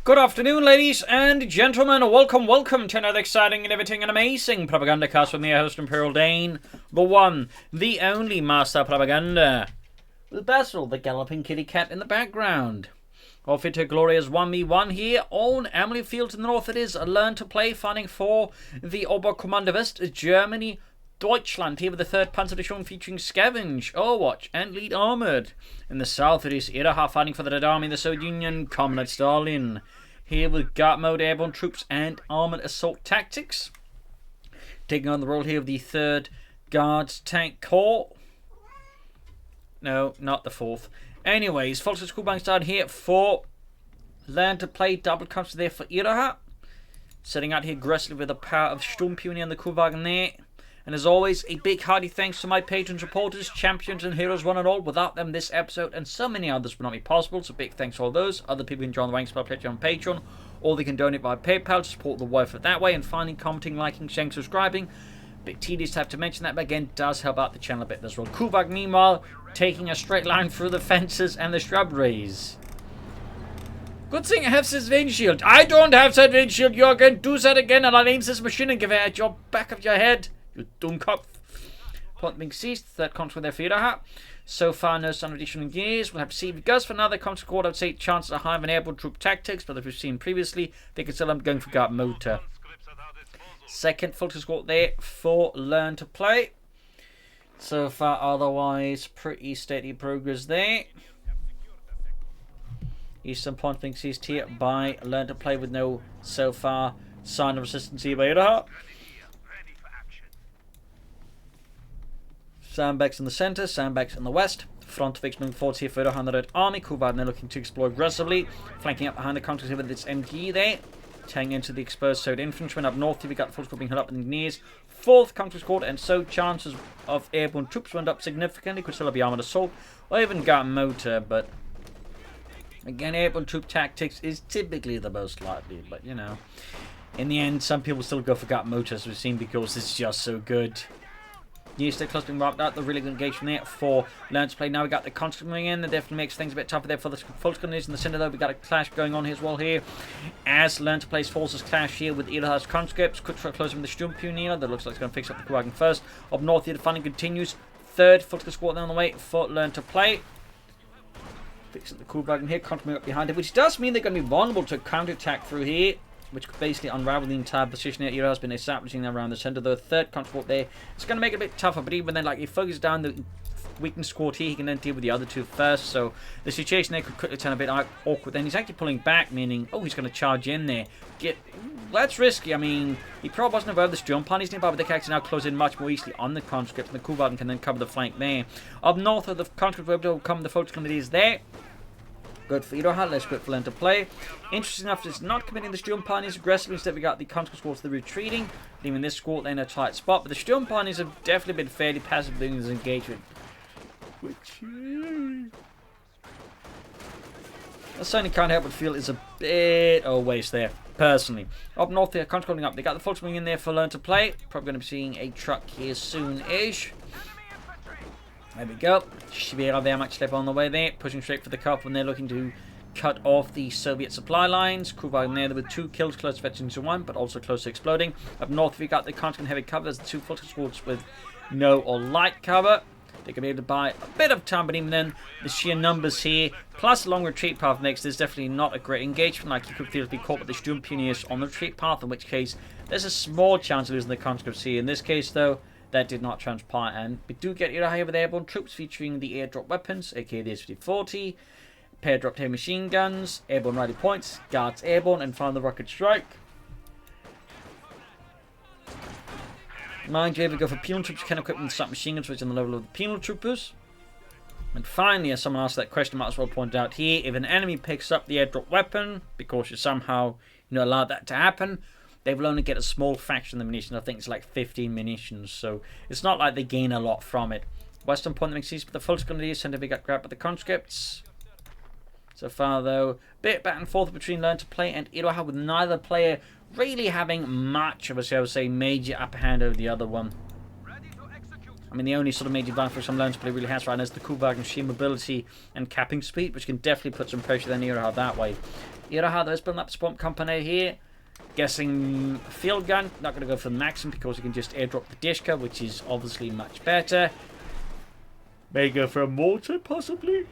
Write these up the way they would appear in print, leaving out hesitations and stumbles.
Good afternoon, ladies and gentlemen. Welcome to another exciting and everything and amazing Propagandacast with me, host Imperial Dane, the one, the only master propaganda. With Basil, the galloping kitty cat in the background. Off into glorious 1v1 here on Amilly Fields in the north. It is a learn to play fighting for the Oberkommando Germany, Deutschland here with the 3rd Panzer Division featuring Scavenge, Overwatch and Lead Armored. In the south it is Iroha fighting for the Red Army, the Soviet Union, Comrade Stalin. Here with guard mode, airborne troops and armoured assault tactics. Taking on the role here of the 3rd Guards Tank Corps. No, not the 4th. Anyways, Volkshochschule Bank started here for learn to play double counter there for Iroha. Setting out here aggressively with the power of Sturmpionier and the Kuhwagen there. And as always, a big hearty thanks to my patrons, supporters, champions and heroes one and all. Without them, this episode and so many others would not be possible. So big thanks to all those. Other people can join the ranks by pledging on Patreon. Or they can donate via PayPal to support the work that way. And finally, commenting, liking, sharing, subscribing. Bit tedious to have to mention that, but again, does help out the channel a bit as well. Kuhwagen, meanwhile, taking a straight line through the fences and the shrubberies. Good thing I have this windshield. I don't have that windshield, Jürgen. Do that again and I'll aim this machine gun at your back of your head. You Dummkopf. Point being seized, 3rd contra there for Iroha. So far, no sign of additional gears. We'll have to see if it goes for another contra squad. I would say chances are high of an airborne troop tactics, but as we've seen previously, they can still end up going for guard motor. 2nd Fulton squad there for learn to play. So far, otherwise, pretty steady progress there. Eastern point being seized here by learn to play with no, so far, sign of resistance here by Iroha. Sandbags in the centre, sandbags in the west. Front of moving forward here for the Red Army. Kuhwagen they're looking to explore aggressively. Flanking up behind the counters here with its MG there. Turning into the exposed Soviet infantrymen up north here. We got full squad being held up in the knees. 4th country squad, and so chances of airborne troops went up significantly. Could still be armoured assault or even guard motor, but again, airborne troop tactics is typically the most likely. But you know, in the end, some people still go for guard motor, as we've seen, because it's just so good. New stick cluster being wiped out. The really good engagement there for learn to play. Now we got the conscript coming in. That definitely makes things a bit tougher there for the Volkskondies in the centre, though. We got a clash going on here as well here. As learn to play's forces clash here with Iroha's conscripts. Quick try closing with the Sturmpionier. That looks like it's going to fix up the Kuhwagen first. Up north here, the fighting continues. 3rd Volkskondies squad on the way for learn to play. Fixing the Kuhwagen here. Coming up behind it, which does mean they're going to be vulnerable to counter-attack through here, which could basically unravel the entire position that Iroha has been establishing around the centre. The 3rd contra there, it's going to make it a bit tougher, but even then, like, he focuses down the weakened squad here, he can then deal with the other 2 first, so the situation there could quickly turn a bit awkward. Then he's actually pulling back, meaning, oh, he's going to charge in there. That's risky. I mean, he probably wasn't aware of this jump plan. He's nearby, but they can actually now close in much more easily on the conscript, and the Kuhwagen can then cover the flank there. Up north of the conscript, we're able to overcome the Volkskondies there. Good for Iroha, less good for learn to play. Interesting enough, it's not committing the Sturmpioniers aggressively. Instead, we got the counter squad to the retreating, leaving this squad in a tight spot. But the Sturmpioniers have definitely been fairly passive in this engagement, which I certainly can't help but feel is a bit of a waste there, personally. Up north, they're controlling up. They got the Volkswagen in there for learn to play. Probably going to be seeing a truck here soon-ish. There we go. Shibira there might slip on the way there. Pushing straight for the cup when they're looking to cut off the Soviet supply lines. Kuhwagen there with 2 kills, close to fetching to 1, but also close to exploding. Up north we got the constant heavy cover. There's the 2 full squads with no or light cover. They can be able to buy a bit of time, but even then, the sheer numbers here, plus the long retreat path makes this definitely not a great engagement. Like, you could feel to be caught with the Sturmpioniers on the retreat path, in which case, there's a small chance of losing the conscripts here. In this case, though, that did not transpire, and we do get Iroha here with airborne troops featuring the airdrop weapons, aka the S5040, pair dropped air machine guns, airborne rally points, guards airborne, and finally the rocket strike. Mind you, if we go for penal troops, you can equip them with submachine guns, which is on the level of the penal troopers. And finally, as someone asked that question, I might as well point out here, if an enemy picks up the airdrop weapon, because you somehow allowed that to happen, they will only get a small fraction of the munitions. I think it's like 15 munitions, so it's not like they gain a lot from it. Western point makes use, but the Volkskondies tend to be got grabbed by the conscripts. So far, though, bit back and forth between learn to play and Iroha, with neither player really having much of a, shall we say, major upper hand over the other one. I mean, the only sort of major advantage some Learn to Play really has right now is the Kubak and sheer mobility and capping speed, which can definitely put some pressure on Iroha that way. Iroha, though, is building up a swamp company here. Guessing field gun, not going to go for the maximum because he can just airdrop the Dishka, which is obviously much better. May go for a mortar, possibly.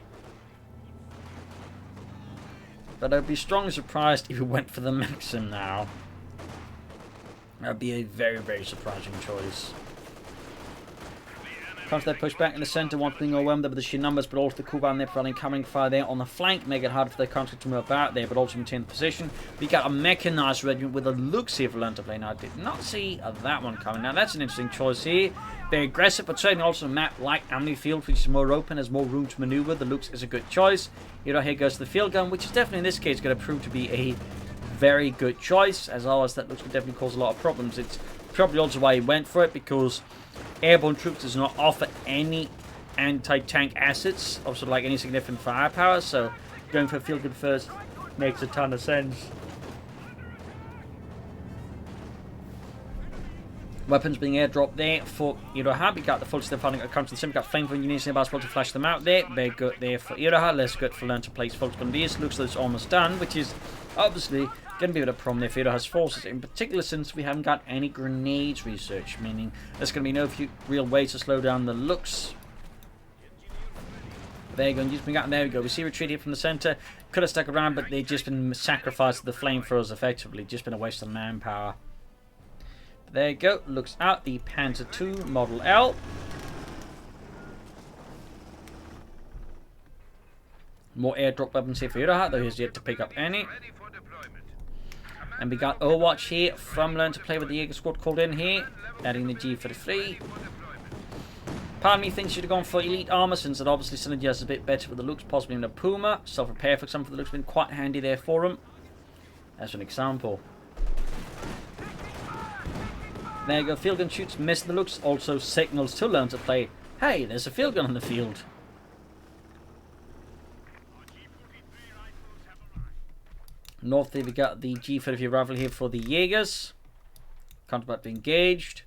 But I'd be strongly surprised if he went for the maxim now. That would be a very, very surprising choice. Comes that push back in the centre, one being overwhelmed with the sheer numbers, but also the Kuban there providing incoming fire there on the flank, make it harder for their country to move out there, but also maintain the position. We got a mechanized regiment with a looks here for Learn to Play. Now, I did not see that one coming. Now, that's an interesting choice here. Very aggressive, but certainly also a map like Amilly Fields, which is more open, has more room to maneuver. The looks is a good choice. Here goes to the field gun, which is definitely in this case going to prove to be a very good choice. As always, that looks could definitely cause a lot of problems. It's probably also why he went for it, because airborne troops does not offer any anti-tank assets, also like any significant firepower, so going for a field gun first makes a ton of sense. Weapons being airdropped there for Iroha. We got the full step funding accounts to the sim. Got flamethrower engineers nearby as well to flash them out there. Very good there for Iroha. Less good for Learn to Play's full grenadiers. Looks like it's almost done, which is obviously going to be a bit of a problem there for Iroha's forces, in particular since we haven't got any grenades research, meaning there's going to be no real ways to slow down the looks. There you go, and there we go. We see retreat here from the centre. Could have stuck around, but they've just been sacrificed to the flamethrowers effectively. Just been a waste of manpower. There you go. Looks out the Panzer II Model L. More airdrop weapons here for Iroha, though he's yet to pick up any. And we got Overwatch here from Learn to Play with the Jaeger squad called in here. Adding the G for the free. Part of me thinks should have gone for elite armor, since it obviously synergizes a bit better with the looks, possibly in a Puma. Self-repair for some of the looks been quite handy there for him. As an example. There you go, field gun shoots, miss the looks, also signals to Learn to Play. Hey, there's a field gun on the field. North there we got the G30 rifle here for the Jaegers. Counterpart engaged.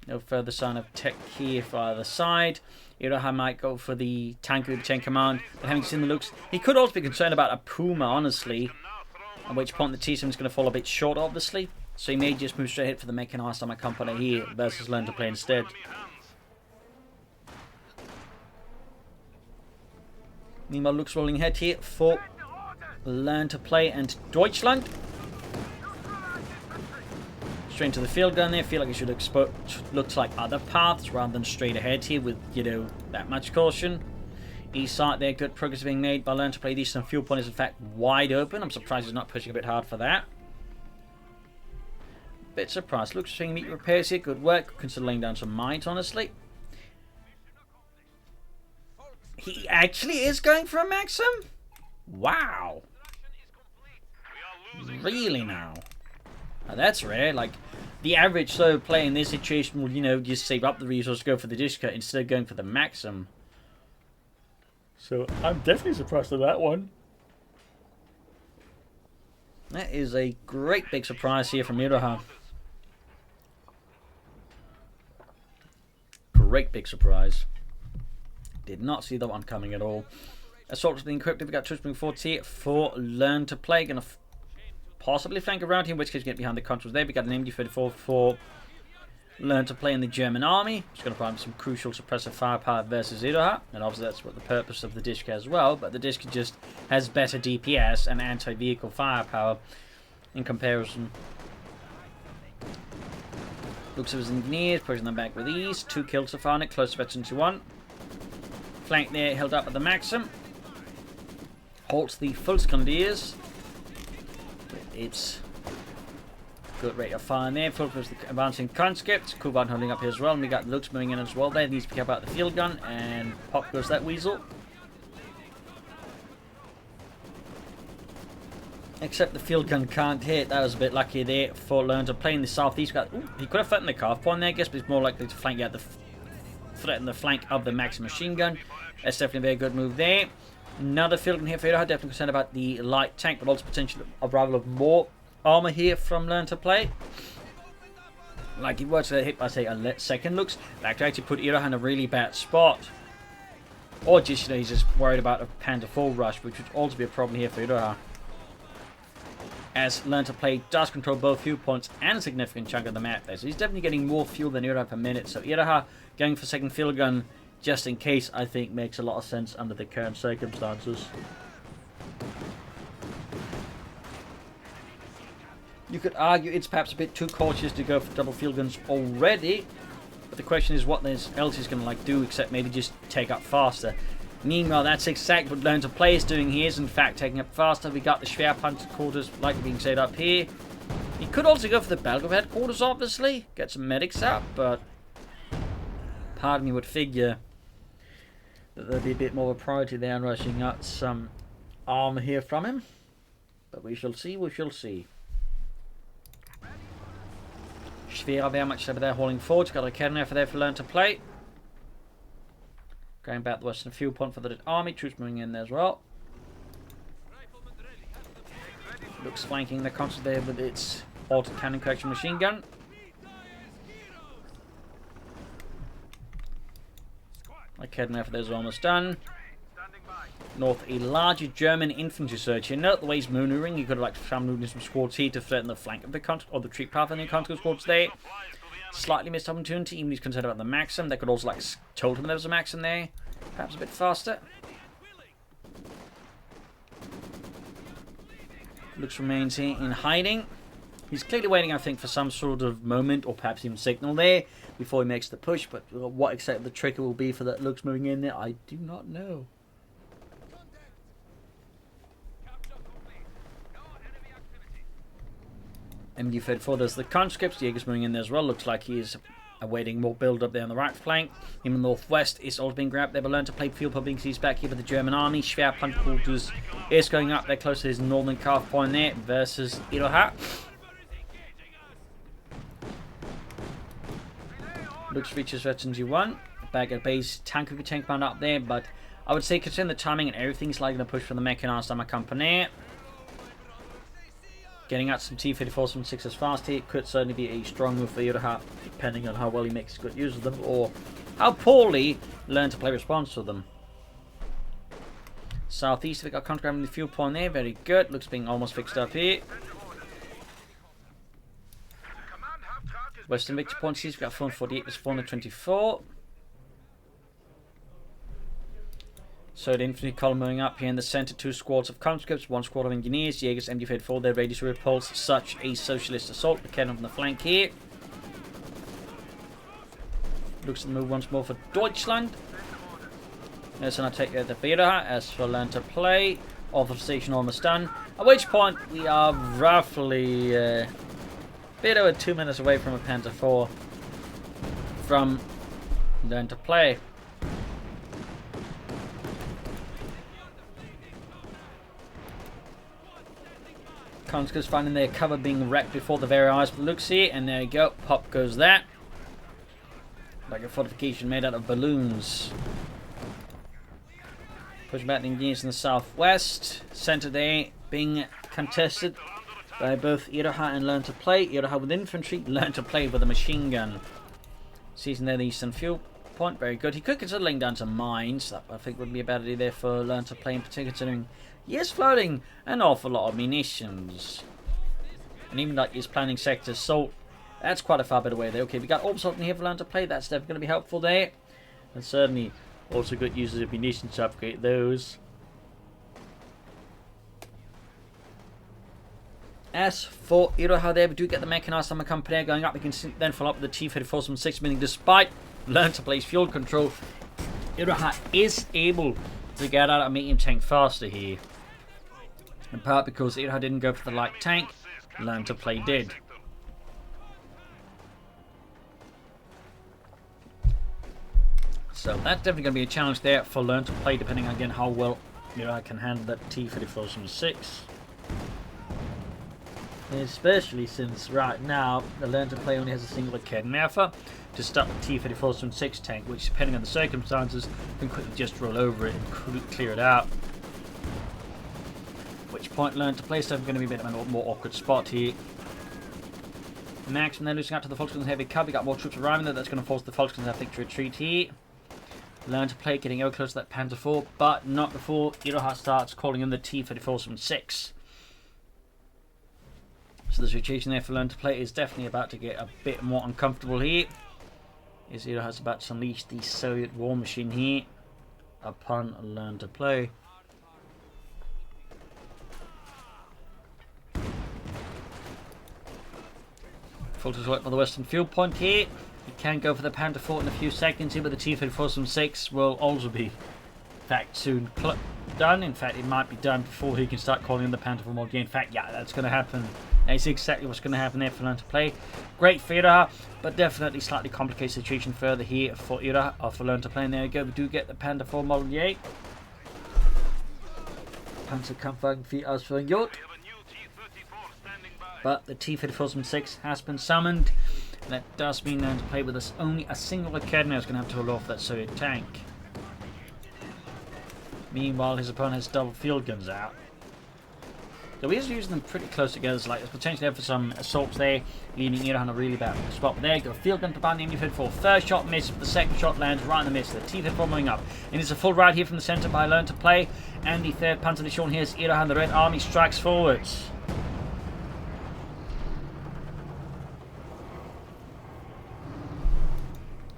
No further sign of tech here for either side. Iroha might go for the tank with the chain command, but having seen the looks, he could also be concerned about a Puma, honestly. At which point the T-Sim is going to fall a bit short, obviously. So he may just move straight ahead for the mechanized armor company here versus Learn to Play instead. Meanwhile, looks rolling ahead here for Learn to Play and Deutschland. Straight into the field gun there. Feel like it should looks like other paths rather than straight ahead here with, you know, that much caution. East side there, good progress being made by Learn to Play. The eastern fuel point is in fact wide open. I'm surprised he's not pushing a bit hard for that. Bit surprised. Looks like meat repairs here. Good work. Consider laying down some mines, honestly. He actually is going for a Maxim? Wow. Really now? Now that's rare. Like, the average solo player in this situation will, you know, just save up the resources, go for the dish cut instead of going for the Maxim. So I'm definitely surprised at that one. That is a great big surprise here from Iroha. Great big surprise. Did not see that one coming at all. Assault has been equipped. We got troops moving forward here for Learn to Play. Gonna possibly flank around here, in which case get behind the controls there. We got an MD-34 for Learn to Play in the German army. It's going to provide some crucial suppressive firepower versus Iroha, and obviously that's what the purpose of the Dishka as well. But the Dishka just has better DPS and anti-vehicle firepower in comparison. Looks at his engineers, pushing them back with ease. 2 kills so far on it, close to veteran to 1. Flank there, held up at the Maxim. Halts the full Scandiers. It's good rate of fire there. Full plus the advancing conscript. Kuban holding up here as well. And we got looks moving in as well there. Needs to pick up out the field gun. And pop goes that weasel. Except the field gun can't hit. That was a bit lucky there for Learn to Play in the southeast. He could have threatened the calf point there, I guess, but he's more likely to flank out threaten the flank of the Maxim machine gun. That's definitely a very good move there. Another field gun here for Iroha. Definitely concerned about the light tank, but also potential arrival of more armor here from Learn to Play. Like, if it were to hit by, say, a second looks, that could actually put Iroha in a really bad spot. Or just, you know, he's just worried about a Panther 4 rush, which would also be a problem here for Iroha. As Learn to Play does control both fuel points and a significant chunk of the map there. So he's definitely getting more fuel than Iroha per minute. So Iroha going for second field gun, just in case, I think makes a lot of sense under the current circumstances. You could argue it's perhaps a bit too cautious to go for double field guns already, but the question is what else he's going to like do except maybe just take up faster. Meanwhile, that's exactly what Learn to Play is doing. He is in fact taking up faster. We got the Schwerpanzer quarters like being set up here. He could also go for the Belgrade headquarters, obviously, get some medics out, but part of me would figure that there'd be a bit more of a priority there in rushing out some armor here from him. But we shall see, we shall see. Schwera very much over there hauling forward. Got a cannon for there for Learn to Play. Going back the western fuel point for the army. Troops moving in there as well. Looks flanking the console there with its auto cannon correction machine gun. My cannon for there is almost done. North, a larger German infantry surge here. Note the way he's maneuvering. He could have like moved some squads here to threaten the flank of the or the retreat path of the counter squads there. Slightly missed opportunity. Even he's concerned about the Maxim. They could also like told him there was a Maxim there. Perhaps a bit faster. Looks remains here in hiding. He's clearly waiting, I think, for some sort of moment or perhaps even signal there before he makes the push. But what exactly the trigger will be for that Looks moving in there, I do not know. MD34, there's the conscripts. Jaeger's moving in there as well. Looks like he is awaiting more build up there on the right flank. In the northwest, it's all being grabbed there, but Learn to Play field pumping. He's back here with the German army. Schwerpanzer quarters is going up there close to his northern calf point there versus Iroha. Looks reaches veterans U1. Back at base, tank command up there, but I would say considering the timing and everything, he's likely to push for the mechanized armor company. Getting out some T-34s from 6 as fast here could certainly be a strong move for Iroha, depending on how well he makes good use of them or how poorly Learn to Play responds to them. Southeast, we got contracting the fuel point there, very good. Looks being almost fixed up here. Western victory points, we got 448 versus 424. So the infantry column moving up here in the center, 2 squads of conscripts, 1 squad of engineers, Jaegers, MD34, they're ready to repulse such a socialist assault. The cannon on the flank here. Looks to move once more for Deutschland. Yes, and I take the Iroha as for Learn to Play. Authorization almost done. At which point we are roughly a bit over 2 minutes away from a Panther 4 from Learn to Play. Conscripts finding their cover being wrecked before the very eyes of the Looks here, and there you go, pop goes that. Like a fortification made out of balloons. Pushing back the engineers in the southwest. Center there being contested by both Iroha and Learn to Play. Iroha with infantry, Learn to Play with a machine gun. Seizing there the eastern fuel point, very good. He could consider laying down some mines. That I think would be a bad idea there for Learn to Play in particular, considering he is floating an awful lot of munitions. And even like his planning sector assault, that's quite a far bit away there. Okay, we got Orb Assault in here for Learn to Play, that's definitely going to be helpful there. And certainly also good uses of munitions to upgrade those. As for Iroha there, we do get the mechanized armor company going up. We can then follow up with the T-34s from 6 million. Despite Learn to Play's fuel control, Iroha is able to get out a medium tank faster here. In part because Iroha didn't go for the light tank, Learn to Play did. So that's definitely going to be a challenge there for Learn to Play, depending on again how well Iroha can handle that T-34 from 6. Especially since right now the Learn to Play only has a single cannon alpha to stop the T-34 from 6 tank, which depending on the circumstances can quickly just roll over it and clear it out. At which point Learn to Play is going to be a bit of a more awkward spot here. Maximum then losing out to the Volksguns heavy cover. We got more troops arriving there. That's going to force the Volksguns to think to retreat here. Learn to play, getting over close to that Panzer IV, but not before Iroha starts calling in the T-34-6. So the situation there for Learn to Play is definitely about to get a bit more uncomfortable here. As Iroha's about to unleash the Soviet war machine here upon Learn to Play. Full to work by the western field point here. He can go for the Panzer IV in a few seconds here, but the T-34-6 will also be, in fact, soon done. In fact, it might be done before he can start calling in the Panzer IV more again. In fact, yeah, that's going to happen. That's exactly what's going to happen there for Learn to Play. Great for Iroha, but definitely slightly complicated situation further here for Iroha, or for Learn to Play. And there we go, we do get the Panzer IV Model 8. Panzerkampfwagen 4 Ausführung. But the T-34-6 has been summoned. And that does mean Learn to Play with us only a single Academy is going to have to hold off that Soviet tank. Meanwhile, his opponent has double field guns out. So he is using them pretty close together, so like there's potential there for some assaults there, leaving Iroha in a really bad spot. But there you go, field gun to ban the Amilly Fields. First shot misses, but the second shot lands right in the midst. The T-34 moving up. And it's a full ride here from the centre by Learn to Play. And the 3rd Panzer Division here is Iroha, and the Red Army strikes forwards.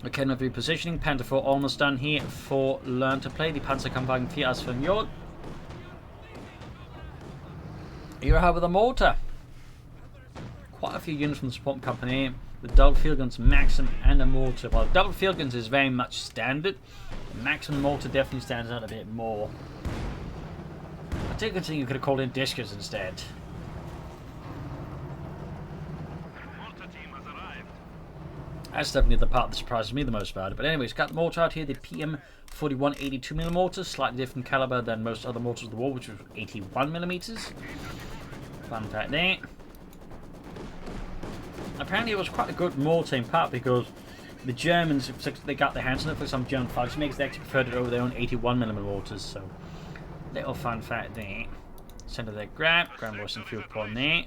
Okay, now repositioning. Panzer IV almost done here for Learn to Play. The Panzerkampfwagen 4 Ausführung. Iroha with a mortar. Quite a few units from the support company. The double field guns, Maxim, and a mortar. Well, double field guns is very much standard. The Maxim mortar definitely stands out a bit more. I take the thing you could have called in discus instead. That's definitely the part that surprises me the most about it. But anyways, got the mortar out here, the PM41 82mm mortar, slightly different caliber than most other mortars of the war, which was 81mm. Fun fact there. Apparently it was quite a good mortar in part because the Germans, they got their hands on it for some German fighters makers, they actually preferred it over their own 81mm mortars, so little fun fact there. Center there, Grand Western Field Point there.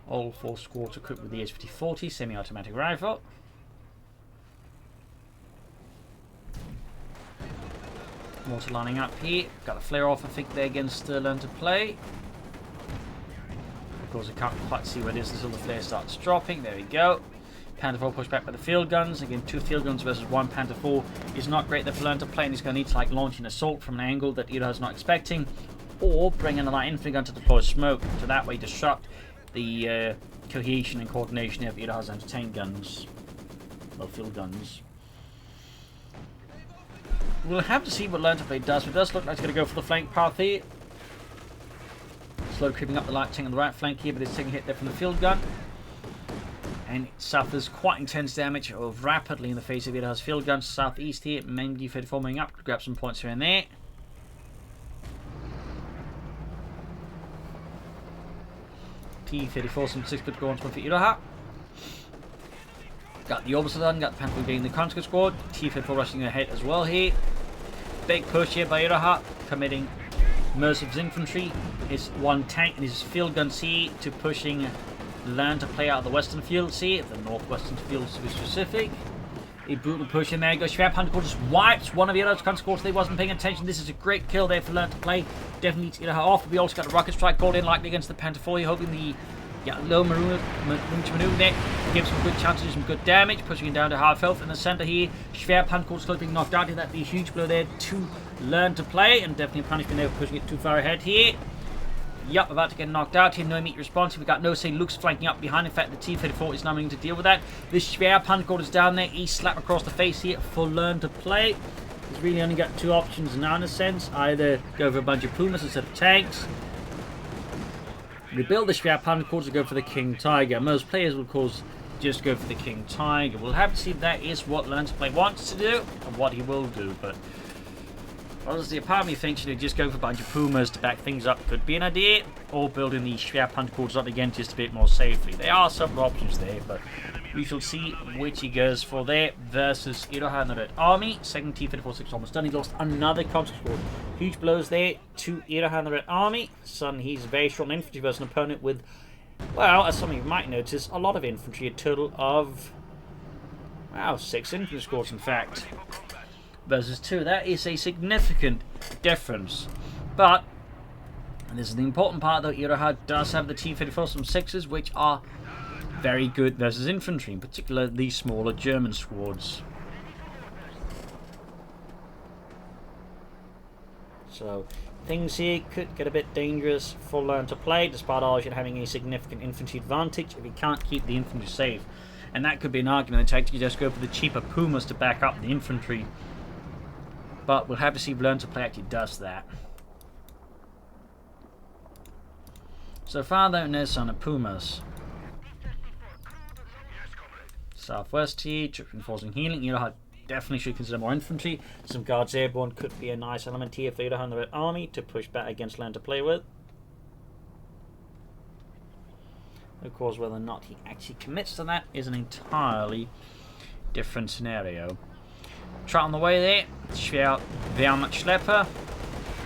All 4 squads equipped with the H5040 semi-automatic rifle. Mortar lining up here. Got a flare off, I think, there against Learn to Play. Of course, I can't quite see where it is until the flare starts dropping. There we go. Panzer IV pushed back by the field guns. Again, 2 field guns versus 1 Panzer IV is not great there for Learn to Play, and he's going to need to like launch an assault from an angle that Iroha's not expecting, or bring in a light infantry gun to deploy smoke to that way disrupt the cohesion and coordination of Iroha's entertained guns, well, field guns. We'll have to see what Learn to Play does, but it does look like it's going to go for the flank path here. Slow creeping up the light tank on the right flank here, but it's taking a hit there from the field gun. And it suffers quite intense damage rapidly in the face of Iroha's field guns southeast here. Mainly forming up to grab some points here and there. T-34-6 could go on to one for Iroha. Got the opposite done, got the Panzer getting the counter squad. T-34 rushing ahead as well here. Big push here by Iroha, committing Mercenaries infantry, his 1 tank and his field guns here to pushing Learn to Play out of the western fields here, the northwestern fields to be specific. A brutal push in there, goes Schwerpanzer just wipes one of Iroha's counter squads. They wasn't paying attention. This is a great kill there for Learn to Play. Definitely needs Iroha off. We also got a rocket strike called in likely against the Panzer IV, hoping the low room to maneuver there. Gives some good chances to do some good damage, pushing him down to half health in the center here. Schwerpanzer slowly being knocked out here. That'd be a huge blow there to Learn to Play, and definitely a punishment there for pushing it too far ahead here. Yup, about to get knocked out here. No immediate response. We've got no say Luke's flanking up behind. In fact, the T-34 is not willing to deal with that. This Schwerpanzer is down there. He's slapped across the face here for Learn to Play. He's really only got 2 options now in a sense. Either go for a bunch of Pumas instead of tanks. Rebuild the Schwerpanzer or go for the King Tiger. Most players will, of course, just go for the King Tiger. We'll have to see if that is what Learn to Play wants to do and what he will do, but honestly, a part of me thinks just go for a bunch of Pumas to back things up could be an idea, or building the Schwerpanzer up again just a bit more safely. There are several options there, but We shall see which he goes for there versus Iroha and the Red Army. Second T-34-6 almost done. He lost another console squad. Huge blows there to Iroha and the Red Army. Suddenly he's very strong infantry versus an opponent with, well, as some of you might notice, a lot of infantry. A total of, wow, 6 infantry squads in fact. Versus 2. That is a significant difference. But, and this is the important part though, Iroha does have the T-34-6s, which are very good versus infantry, in particular the smaller German squads. So things here could get a bit dangerous for Learn to Play, despite Arjun having a significant infantry advantage if he can't keep the infantry safe. And that could be an argument to take, you just go for the cheaper Pumas to back up the infantry. But we'll have to see if Learn to Play actually does that. So far though, no sign of Pumas. Southwest here, troops reinforcing healing. Iroha definitely should consider more infantry. Some guards airborne could be a nice element here for Iroha and the Red Army to push back against Learn to Play with. Of course, whether or not he actually commits to that is an entirely different scenario. Trot on the way there, Schwer Wehrmachtschlepper,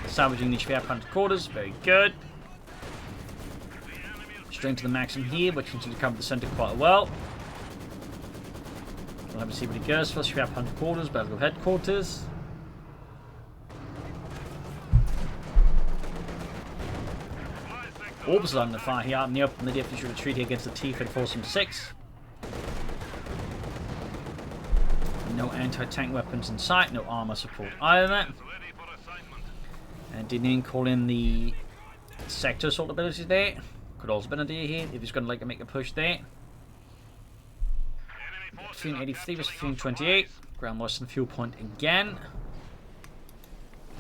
salvaging the Schwerpanzer quarters, very good. Strength to the maximum here, which seems to cover the centre quite well. We'll have to see what he goes for. Schwerpanzer quarters, Battle headquarters. Orbs under fire here out in the open. The defense should retreat here against the T-34-6. No anti-tank weapons in sight, no armor support either. And didn't even call in the sector assault abilities there. Could also be an idea here if he's going to like to make a push there. Fuel 83 versus Fuel 28. Ground loss and fuel point again.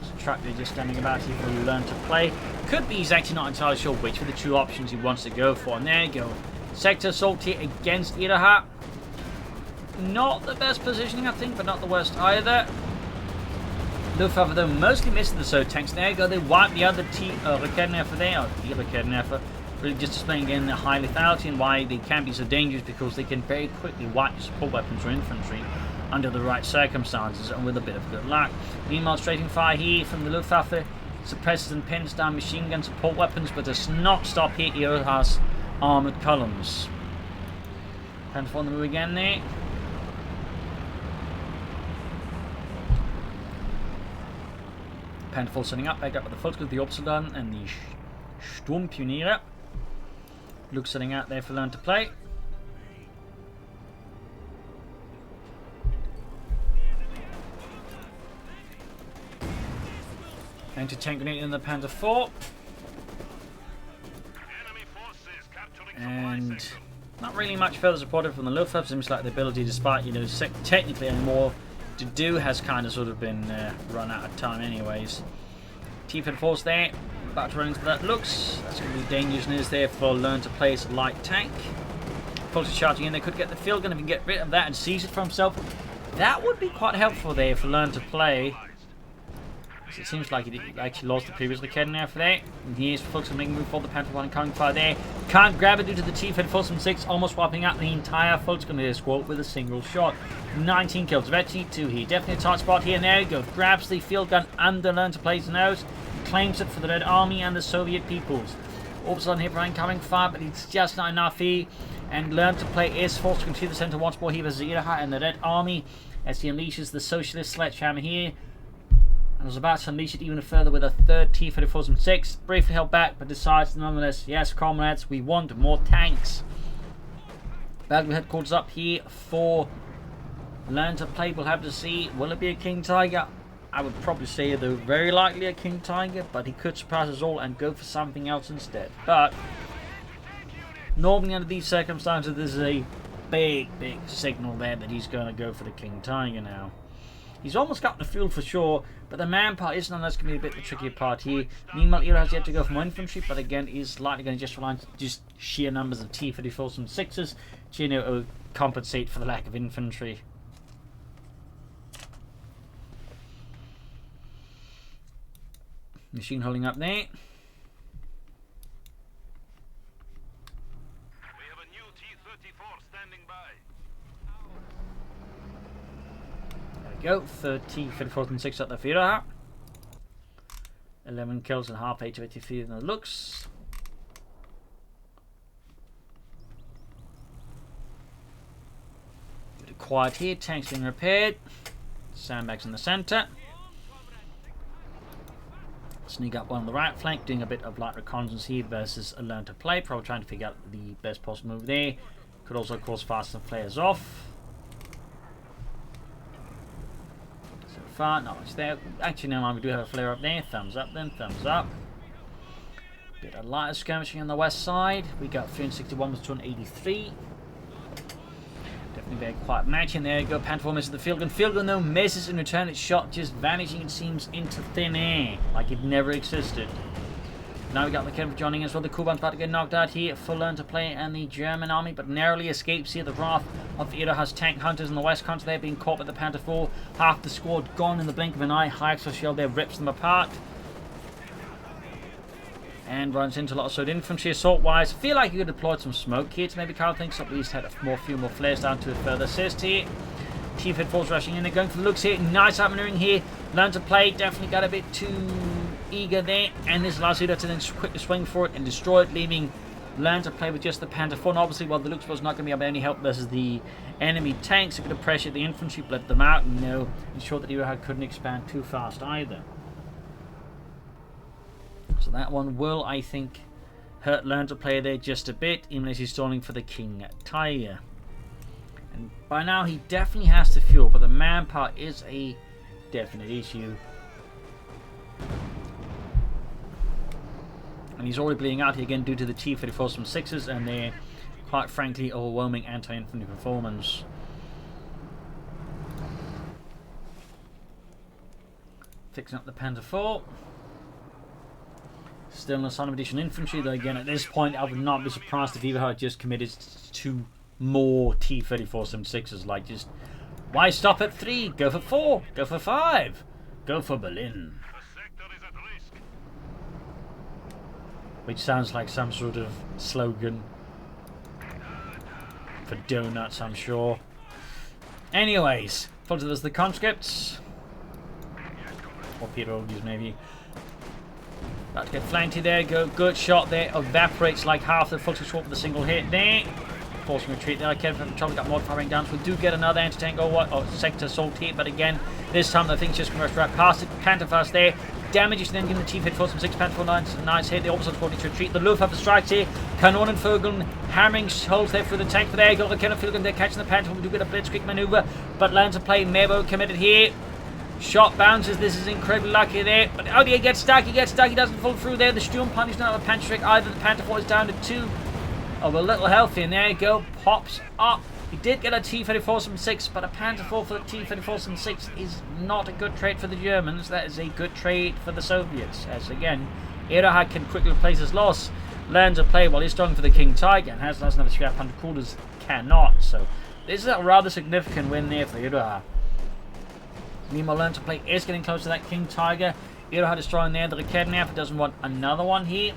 There's a truck there just standing about here for Learn to Play. Could be he's actually not entirely sure which of the two options he wants to go for. And there you go. Sector assault here against Iroha. Not the best positioning, I think, but not the worst either. Luftwaffe, though, mostly missing the SO tanks. There you go. They wipe the other Raketenwerfer there, or the Raketenwerfer. Really just displaying again the high lethality and why they can be so dangerous, because they can very quickly wipe your support weapons or infantry under the right circumstances and with a bit of good luck. Meanwhile, strafing fire here from the Luftwaffe suppresses and pins down machine gun support weapons, but does not stop here Iroha's armoured columns. Time for the move again there. Pantherfall setting up, back up with the Volksgruppe, the Obsoldan and the Sturmpioniere. Luke setting out there for Learn to Play. Anti-tank grenade in the Panther 4. And not really much further supported from the Luftwaffe. Seems like the ability, despite, you know, technically any more to do, has kind of sort of been run out of time anyways. T-34's there. About to run into that looks. That's going to be dangerous news there for Learn to Play as a light tank. Fully charging in, they could get the field gun if he can get rid of that and seize it for himself. That would be quite helpful there for Learn to Play. So it seems like he actually lost the previous Raketenwerfer there. And he is focused on making a move for the Panther 1 and coming fire there. Can't grab it due to the T-34-6, almost wiping out the entire Volksgrenadier squad with a single shot. 19 kills, Vecchi 2 here. Definitely a tight spot here. And there he goes. Grabs the field gun under Learn to Play's nose. Claims it for the Red Army and the Soviet peoples. Orbs on hip for incoming fire, but it's just not enough here. And Learn to Play is forced to continue the center once more here versus Iroha and the Red Army as he unleashes the socialist sledgehammer here. And was about to unleash it even further with a third T-34-6. Briefly held back, but decides nonetheless, yes, comrades, we want more tanks. Battle headquarters up here for Learn to Play. We'll have to see. Will it be a King Tiger? I would probably say they're very likely a King Tiger, but he could surprise us all and go for something else instead. But normally under these circumstances, this is a big signal there that he's going to go for the King Tiger now. He's almost got the fuel for sure, but the manpower is nonetheless going to be a bit the trickier part here. Meanwhile, Iroha has yet to go for more infantry, but again, is likely going to just rely on just sheer numbers of T-34-6s to compensate for the lack of infantry. Machine holding up there. We have a new T-34 standing by. go. 30-34-6 at the Iroha. 11 kills and half HVT in the looks. Bit of quiet here. Tanks being repaired. Sandbags in the centre. Sneak up one on the right flank, doing a bit of light reconnaissance here versus a learn to play. Probably trying to figure out the best possible move there. Could also cause faster players off. So far, no, it's there. Actually, no, we do have a flare up there. Thumbs up then, thumbs up. Bit of lighter skirmishing on the west side. We got 361 versus 283. Definitely very quiet match in there. Go Panther misses the field gun. Field gun though misses in return. Its shot just vanishing, it seems, into thin air. Like it never existed. Now we got the Kevin joining as well. The Kuban's about to get knocked out here. Full learn to play and the German army, but narrowly escapes here. The wrath of the Iroha has tank hunters in the west country. They're being caught by the Panther 4. Half the squad gone in the blink of an eye. High exo shell there rips them apart. And runs into a lot of Soviet infantry assault wise. I feel like you could have deployed some smoke here to maybe Carl thinks at least had a few more flares down to further assist here. T-Fed Force rushing in, they're going for the looks here. Nice outmaneuvering here. Learn to play, definitely got a bit too eager there. And this allows you to then quickly swing for it and destroy it, leaving Learn to play with just the Panther 4. And obviously, while the looks was not going to be able to any help versus the enemy tanks, it could have pressured the infantry, bled them out, and ensure that Iroha couldn't expand too fast either. So that one will, I think, hurt Learn to play there just a bit, even as he's stalling for the King Tiger. And by now he definitely has to fuel, but the manpower is a definite issue. And he's already bleeding out here again due to the T-34 from 6s and their, quite frankly, overwhelming anti-infantry performance. Fixing up the Panther 4. Still no sign of additional infantry, though again at this point I would not be surprised if Iroha had just committed to more T-34-6s. Like, just, why stop at 3? Go for 4, go for 5, go for Berlin. Which sounds like some sort of slogan for donuts, I'm sure. Anyways, follow there's the conscripts. Or Peter Olgies maybe. About to get flanked here there, go good shot there, evaporates like half the full short with a single hit there. Forcing retreat there, Kevin from Charlie got more firing down, so we do get another anti-tank or sector assault here, but again, this time the thing's just coming right past it. Panther fast there, damages then giving the T-Fit force from 6 Panther 4 nice hit, the opposite squad needs to retreat. The Luftwaffe strikes here, Kanonenvögeln hammering holes there through the tank for there, got the Kanonenvögeln there catching the Panther, we do get a blitzkrieg maneuver, but lands a play, Mebo committed here. Shot bounces, this is incredibly lucky there, but oh, he gets stuck, he doesn't fall through there. The Sturm is not a Panther trick either. The Panther 4 is down to 2 of a little healthy, and there you go, pops up. He did get a T-34 from 6, but a Panther 4 for the T-34 from 6 is not a good trade for the Germans. That is a good trade for the Soviets, as again, Iroha can quickly replace his loss, learn to play while he's strong for the King Tiger, and has lost another scrap 100 quarters, cannot. So this is a rather significant win there for Iroha. Meanwhile, Learn to Play is getting close to that King Tiger. Iroha destroying there. The Rekordnap doesn't want another one here.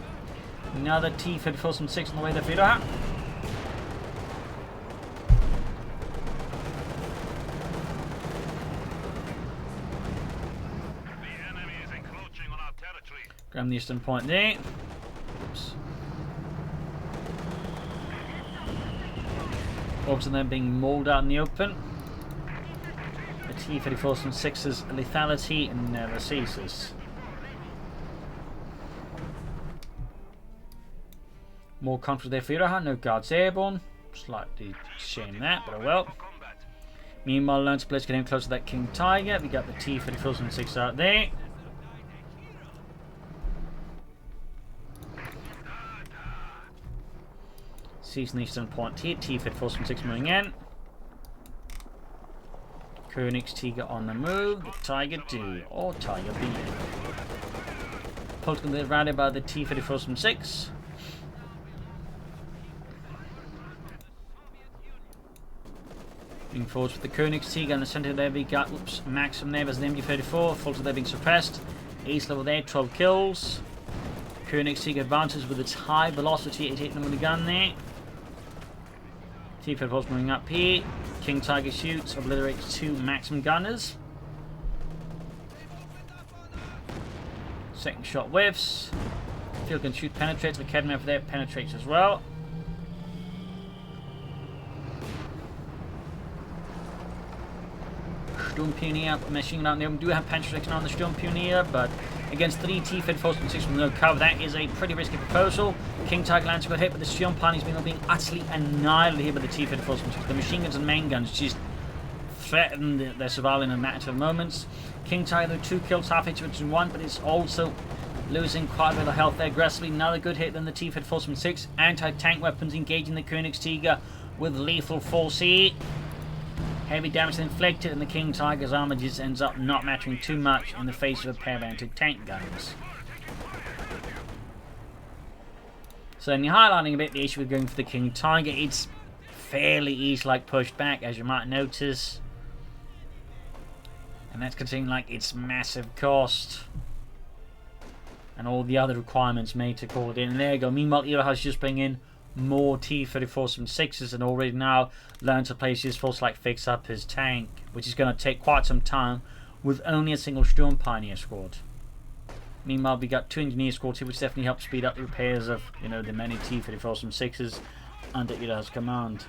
Another T-34 from 6 on the way there for Iroha. The enemy is encroaching on our territory. Grab the eastern point there. Oops. Orbs and then being mauled out in the open. T-34 from 6's lethality never ceases. More conflict there for Iroha, no guards airborne. Slightly shame that, but oh well. Meanwhile, Learn to Play is getting close to that King Tiger. We got the T-34 from 6 out there. Season eastern point here, T-34 from 6 moving in. Königstigr on the move, the Tiger 2 or Tiger B. Pulse going to be routed by the T-34 from 6. Moving forwards with the Königstigr in the centre there, we got Maxim there as the MG34, full to there being suppressed. Ace level there, 12 kills. Königstigr advances with its high velocity, 88 with the gun there. T-34 moving up here. King Tiger shoots, obliterates 2 Maxim gunners. Second shot whiffs. Field can shoot, penetrates. The Kedman over there penetrates as well. Sturm Pioneer, machine gun. They do have penetration on the Sturm Pioneer, but against 3 T-Fed forces and 6 with no cover, that is a pretty risky proposal. King Tiger Lancer got hit, but the Sturm Pioneer's being utterly annihilated here by the T-Fed forces and 6. The machine guns and main guns just threaten their survival in a matter of moments. King Tiger, 2 kills, half hit in 1, but it's also losing quite a bit of health there aggressively. Another good hit than the T-Fed forces and 6. Anti-tank weapons engaging the Königstiger with lethal force here. Heavy damage inflicted, and the King Tiger's armor just ends up not mattering too much in the face of a pair of anti-tank guns. So, in highlighting a bit the issue with going for the King Tiger, it's fairly easily pushed back, as you might notice. And that's considering its massive cost. And all the other requirements made to call it in. And there you go. Meanwhile, Iroha's just bringing in more T-34s and 6s and already now learned to place his force fix up his tank, which is going to take quite some time with only a single Sturm Pioneer squad. Meanwhile, we got 2 engineer squads here, which definitely helps speed up the repairs of the many T-34s and 6s under Iroha's command.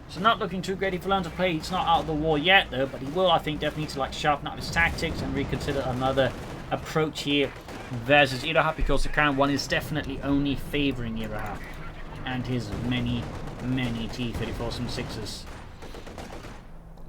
So not looking too great if he learns to play. It's not out of the war yet though, but he will, I think, definitely need to sharpen up his tactics and reconsider another approach here versus Iroha, because the current one is definitely only favouring Iroha and his many T-34s and 6s.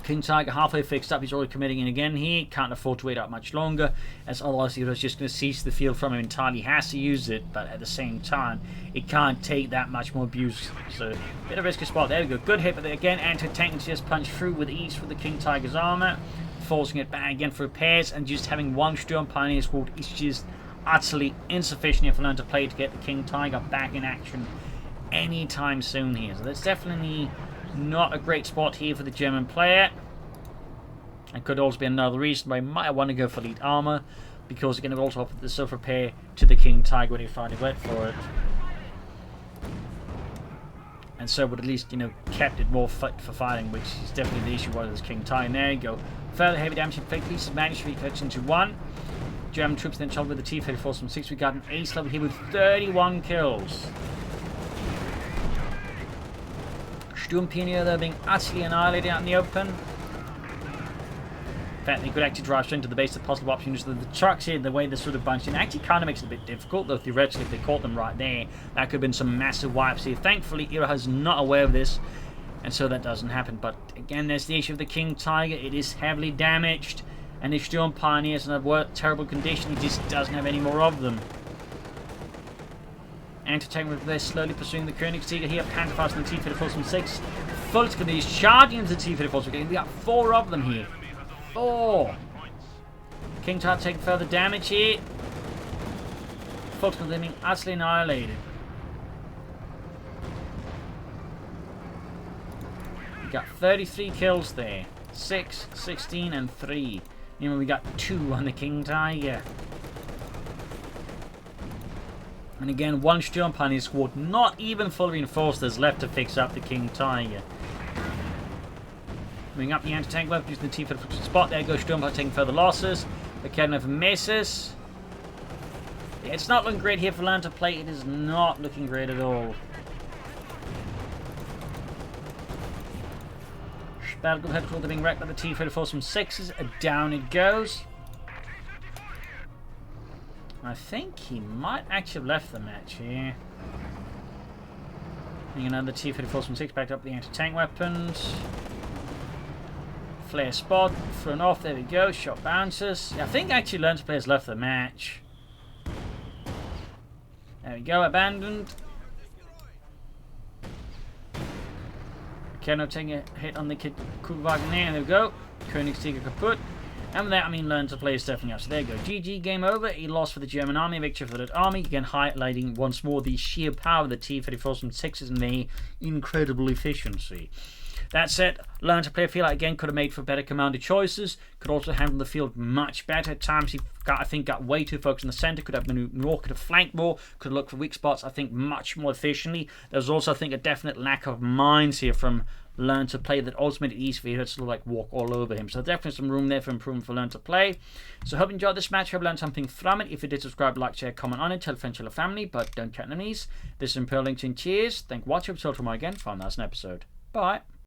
King Tiger halfway fixed up, he's already committing in again here, can't afford to wait out much longer, as otherwise he was just going to seize the field from him entirely. He has to use it, but at the same time, it can't take that much more abuse, so bit of a risky spot. There we go, good hit, but again, anti-tank just punched through with ease with the King Tiger's armor, forcing it back again for repairs, and just having one Sturm Pioneer squad is just utterly insufficient if you learn to play to get the King Tiger back in action anytime soon here. So that's definitely not a great spot here for the German player. And could also be another reason why I might want to go for elite armor, because again it will also offer the self repair to the King Tiger when he finally went for it. And so would at least, kept it more fit for fighting, which is definitely the issue with this King Tiger. There you go. Further heavy damage inflicted, pieces managed to reflect into 1. German troops then shot with the T-34 from 6. We got an ace level here with 31 kills. Sturm Pioneer though being utterly annihilated out in the open. In fact, they could actually drive straight into the base of possible options. The trucks here, the way they're sort of bunched in, actually kind of makes it a bit difficult, though theoretically if they caught them right there, that could have been some massive wipes here. Thankfully, Iroha's not aware of this, and so that doesn't happen. But again, there's the issue of the King Tiger. It is heavily damaged, and the Sturm Pioneer is in a terrible condition. He just doesn't have any more of them. Anti-tank, they're slowly pursuing the Königstiger here. Panzerfaust and the T-34 from 6. Volkskammer is charging into the T-34. We got 4 of them here. 4. King Tiger taking further damage here. Volkskammer being utterly annihilated. We got 33 kills there. 6, 16, and 3. We got 2 on the King Tiger. And again, 1 Sturm Pioneer squad, not even fully reinforced, is left to fix up the King Tiger. Moving up the anti-tank weapon, using the T-34 spot. There goes Sturm Pioneer taking further losses. The Kedman misses. Yeah, it's not looking great here for Land to play. It is not looking great at all. Battlegroup headquarters being wrecked by the T-34 from 6s. Down it goes. I think he might actually have left the match here. And another T-34 from 6 backed up the anti-tank weapons. Flare spot, thrown off, there we go, shot bounces. Yeah, I think actually Learn to Play has left the match. There we go, abandoned. Keno taking a hit on the Kuhwagen there, there we go. Königstiger kaput. And with that, I mean, Learn to Play is stepping up. So there you go. GG, game over. He lost for the German army. Victory for that army. Again, highlighting once more the sheer power of the T-34s and 6s and their incredible efficiency. That said, Learn to Play, I feel like, again, could have made for better commander choices. Could also handle the field much better. At times, he got way too focused in the center. Could have been more, could have flanked more. Could have looked for weak spots, I think, much more efficiently. There's also, I think, a definite lack of minds here from Learn to Play that also made it easy for you to sort of like walk all over him. So definitely some room there for improvement for Learn to Play. So hope you enjoyed this match. Hope you learned something from it. If you did, subscribe, like, share, comment on it. Tell friends, tell your family, but don't count enemies. This is Imperial LinkedIn. Cheers. Thank you for watching. Till tomorrow again for another episode. Bye.